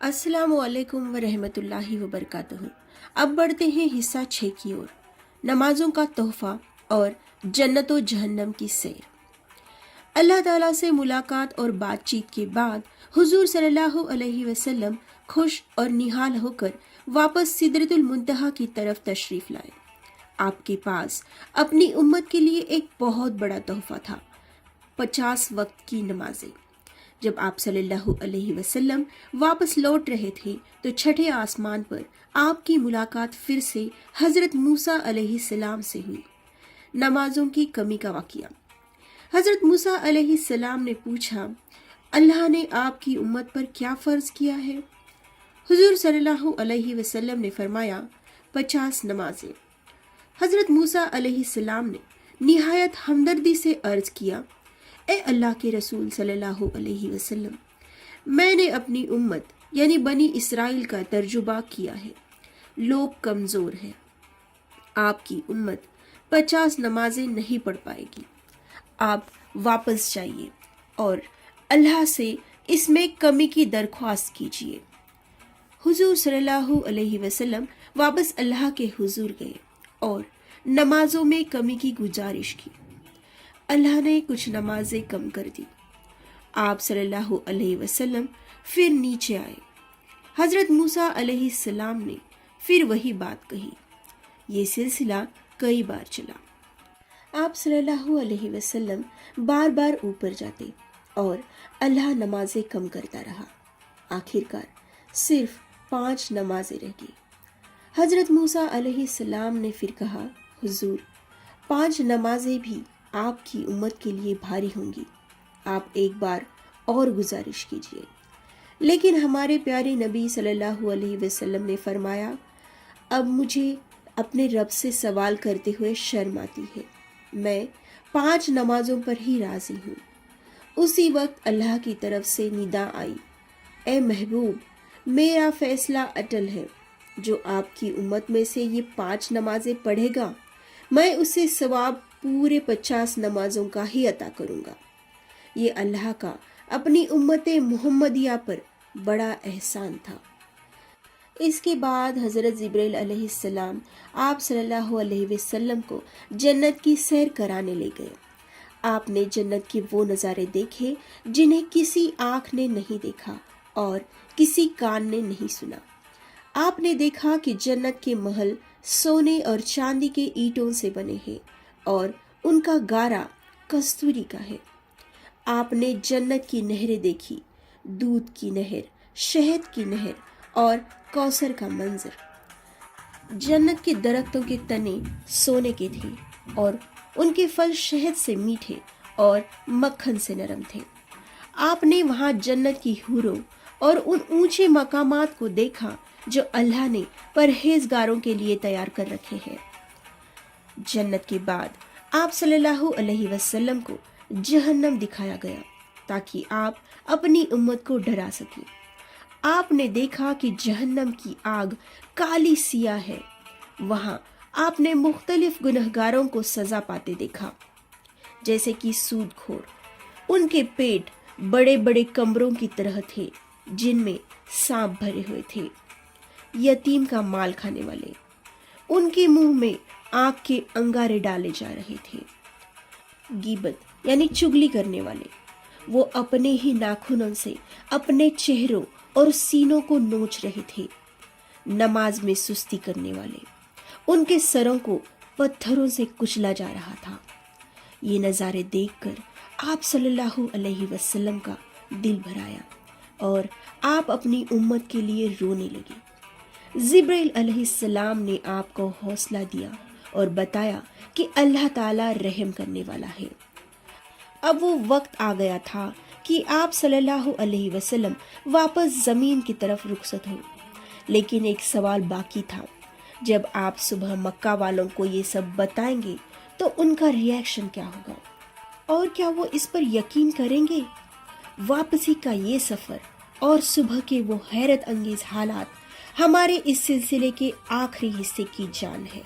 अस्सलाम वालेकुम वरहमत व वबरकातुहू। अब बढ़ते हैं हिस्सा 6 की ओर, नमाजों का तोहफा और जन्नत व जहन्नम की सैर। अल्लाह ताला से मुलाकात और बातचीत के बाद हुजूर सल्लल्लाहु अलैहि वसल्लम खुश और निहाल होकर वापस सिदरतुल मुंतहा की तरफ तशरीफ लाए। आपके पास अपनी उम्मत के लिए एक बहुत बड़ा तोहफा था, 50 वक्त की नमाजें। जब आप सल्लल्लाहु अलैहि वसल्लम वापस लौट रहे थे तो छठे आसमान पर आपकी मुलाकात फिर से हजरत मूसा अलैहिस्सलाम से हुई। नमाजों की कमी का वाक़या। हजरत मूसा अलैहिस्सलाम ने पूछा, अल्लाह ने आपकी उम्मत पर क्या फ़र्ज़ किया है? हुजूर सल्लल्लाहु अलैहि वसल्लम ने फरमाया, 50 नमाजें। हजरत मूसा अलैहिस्सलाम ने निहायत हमदर्दी से अर्ज़ किया, ए अल्लाह के रसूल सल्लल्लाहु अलैहि वसल्लम, मैंने अपनी उम्मत यानी बनी इसराइल का तर्जुबा किया है। लोग कमज़ोर हैं। आपकी उम्मत 50 नमाजें नहीं पढ़ पाएगी। आप वापस जाइए और अल्लाह से इसमें कमी की दरख्वास्त कीजिए। हुजूर सल्लल्लाहु अलैहि वसल्लम वापस अल्लाह के हुजूर गए और नमाजों में कमी की गुजारिश की। अल्लाह ने कुछ नमाजें कम कर दी। आप सल्लल्लाहु अलैहि वसल्लम फिर नीचे आए। हजरत मूसा अलैहिस्सलाम ने फिर वही बात कही। ये सिलसिला कई बार चला। आप सल्लल्लाहु अलैहि वसल्लम बार बार ऊपर जाते और अल्लाह नमाजें कम करता रहा। आखिरकार सिर्फ 5 नमाजें रह गई। हजरत मूसा अलैहिस्सलाम ने फिर कहा, हुजूर, 5 नमाजें भी आपकी उम्मत के लिए भारी होंगी। आप एक बार और गुजारिश कीजिए। लेकिन हमारे प्यारे नबी सल्लल्लाहु अलैहि वसल्लम ने फरमाया, अब मुझे अपने रब से सवाल करते हुए शर्म आती है। मैं 5 नमाजों पर ही राजी हूँ। उसी वक्त अल्लाह की तरफ से निदा आई, ए महबूब, मेरा फैसला अटल है। जो आपकी उम्मत में से ये 5 नमाजें पढ़ेगा, मैं उसे सवाब पूरे 50 नमाजों का ही अता करूँगा। ये अल्लाह का अपनी उम्मत मुहम्मदिया पर बड़ा एहसान था। इसके बाद हज़रत जिब्रील अलैहिस्सलाम आप सल्लल्लाहु अलैहि वसल्लम को जन्नत की सैर कराने ले गए। आपने जन्नत के वो नज़ारे देखे जिन्हें किसी आँख ने नहीं देखा और किसी कान ने नहीं सुना। आपने देखा कि जन्नत के महल सोने और चांदी के ईंटों से बने हैं और उनका गारा कस्तूरी का है। आपने जन्नत की नहरें देखी, दूध की नहर, शहद की नहर और कौसर का मंजर। जन्नत के दरख्तों के तने सोने के थे और उनके फल शहद से मीठे और मक्खन से नरम थे। आपने वहाँ जन्नत की हूरों और उन ऊंचे मकामात को देखा जो अल्लाह ने परहेजगारों के लिए तैयार कर रखे हैं। जन्नत के बाद आप सल्लल्लाहु अलैहि वसल्लम को जहन्नम दिखाया गया ताकि आप अपनी उम्मत को डरा सकें। आपने देखा कि जहन्नम की आग काली सिया है। वहाँ आपने मुख्तलिफ गुनहगारों को सजा पाते देखा, जैसे कि सूदखोर। उनके पेट बड़े बड़े कमरों की तरह थे जिनमें सांप भरे हुए थे। यतीम का माल खाने वाले, उनके मुंह में आग के अंगारे डाले जा रहे थे। गीबत यानी चुगली करने वाले, वो अपने ही नाखूनों से अपने चेहरों और सीनों को नोच रहे थे। नमाज में सुस्ती करने वाले, उनके सरों को पत्थरों से कुचला जा रहा था। ये नज़ारे देखकर आप सल्लल्लाहु अलैहि वसल्लम का दिल भर आया और आप अपनी उम्मत के लिए रोने लगे। जिब्रील अलैहिस्सलाम ने आपको हौसला दिया और बताया कि अल्लाह ताला रहम करने वाला है। अब वो वक्त आ गया था कि आप सल्लल्लाहु अलैहि वसल्लम वापस ज़मीन की तरफ रुखसत हो। लेकिन एक सवाल बाकी था। जब आप सुबह मक्का वालों को ये सब बताएंगे तो उनका रिएक्शन क्या होगा और क्या वो इस पर यकीन करेंगे? वापसी का ये सफ़र और सुबह के वो हैरत अंगेज हालात हमारे इस सिलसिले के आखिरी हिस्से की जान है।